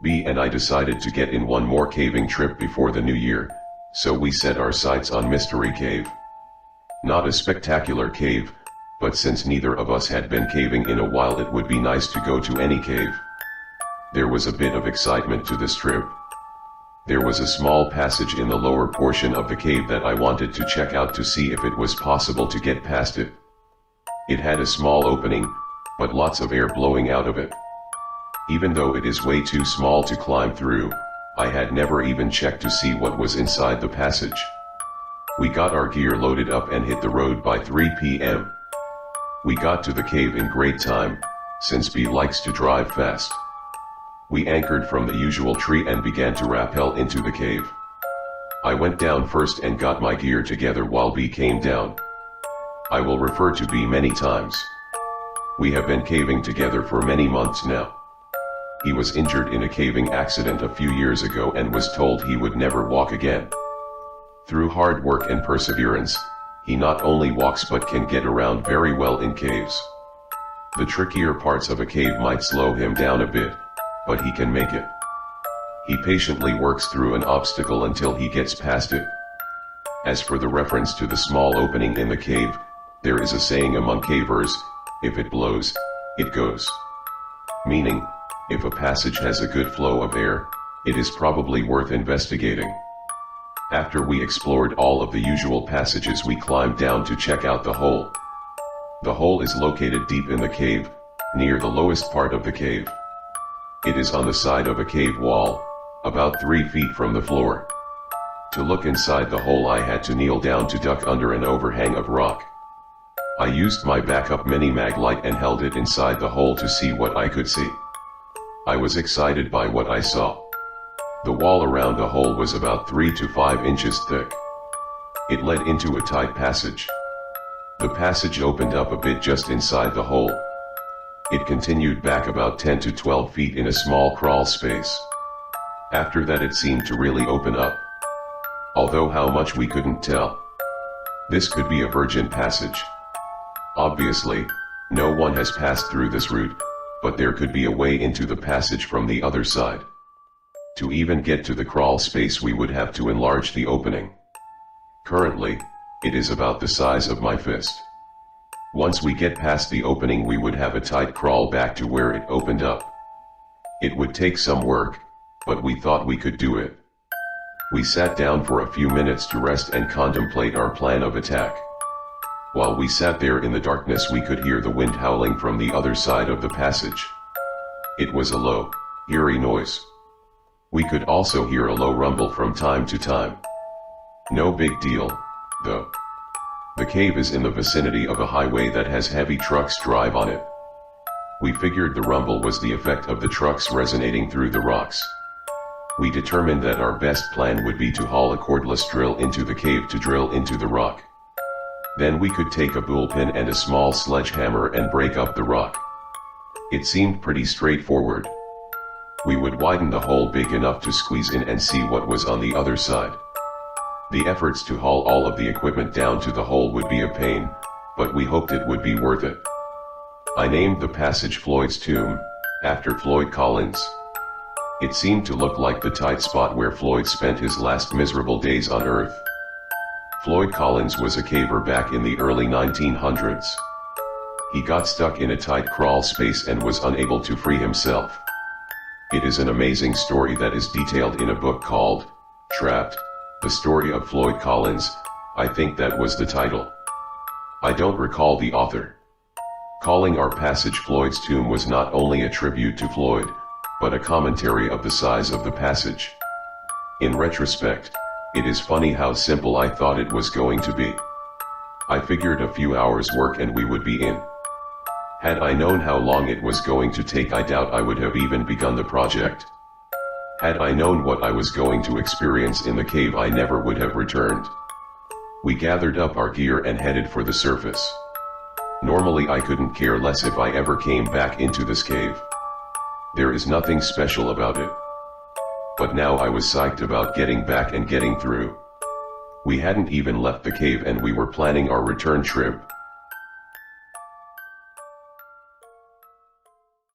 B and I decided to get in one more caving trip before the new year, so we set our sights on Mystery Cave. Not a spectacular cave, but since neither of us had been caving in a while, it would be nice to go to any cave. There was a bit of excitement to this trip. There was a small passage in the lower portion of the cave that I wanted to check out to see if it was possible to get past it. It had a small opening, but lots of air blowing out of it. Even though it is way too small to climb through, I had never even checked to see what was inside the passage. We got our gear loaded up and hit the road by 3 p.m. We got to the cave in great time, since B likes to drive fast. We anchored from the usual tree and began to rappel into the cave. I went down first and got my gear together while B came down. I will refer to B many times. We have been caving together for many months now. He was injured in a caving accident a few years ago and was told he would never walk again. Through hard work and perseverance, he not only walks but can get around very well in caves. The trickier parts of a cave might slow him down a bit, but he can make it. He patiently works through an obstacle until he gets past it. As for the reference to the small opening in the cave, there is a saying among cavers, if it blows, it goes. Meaning, if a passage has a good flow of air, it is probably worth investigating. After we explored all of the usual passages, we climbed down to check out the hole. The hole is located deep in the cave, near the lowest part of the cave. It is on the side of a cave wall, about 3 feet from the floor. To look inside the hole, I had to kneel down to duck under an overhang of rock. I used my backup mini mag light and held it inside the hole to see what I could see. I was excited by what I saw. The wall around the hole was about 3 to 5 inches thick. It led into a tight passage. The passage opened up a bit just inside the hole. It continued back about 10 to 12 feet in a small crawl space. After that it seemed to really open up. Although how much we couldn't tell. This could be a virgin passage. Obviously, no one has passed through this route, but there could be a way into the passage from the other side. To even get to the crawl space we would have to enlarge the opening. Currently, it is about the size of my fist. Once we get past the opening we would have a tight crawl back to where it opened up. It would take some work, but we thought we could do it. We sat down for a few minutes to rest and contemplate our plan of attack. While we sat there in the darkness we could hear the wind howling from the other side of the passage. It was a low, eerie noise. We could also hear a low rumble from time to time. No big deal, though. The cave is in the vicinity of a highway that has heavy trucks drive on it. We figured the rumble was the effect of the trucks resonating through the rocks. We determined that our best plan would be to haul a cordless drill into the cave to drill into the rock. Then we could take a bullpen and a small sledgehammer and break up the rock. It seemed pretty straightforward. We would widen the hole big enough to squeeze in and see what was on the other side. The efforts to haul all of the equipment down to the hole would be a pain, but we hoped it would be worth it. I named the passage Floyd's Tomb, after Floyd Collins. It seemed to look like the tight spot where Floyd spent his last miserable days on Earth. Floyd Collins was a caver back in the early 1900s. He got stuck in a tight crawl space and was unable to free himself. It is an amazing story that is detailed in a book called Trapped, The Story of Floyd Collins. I think that was the title. I don't recall the author. Calling our passage Floyd's Tomb was not only a tribute to Floyd, but a commentary of the size of the passage. In retrospect, it is funny how simple I thought it was going to be. I figured a few hours work and we would be in. Had I known how long it was going to take, I doubt I would have even begun the project. Had I known what I was going to experience in the cave, I never would have returned. We gathered up our gear and headed for the surface. Normally I couldn't care less if I ever came back into this cave. There is nothing special about it. But now I was psyched about getting back and getting through. We hadn't even left the cave and we were planning our return trip.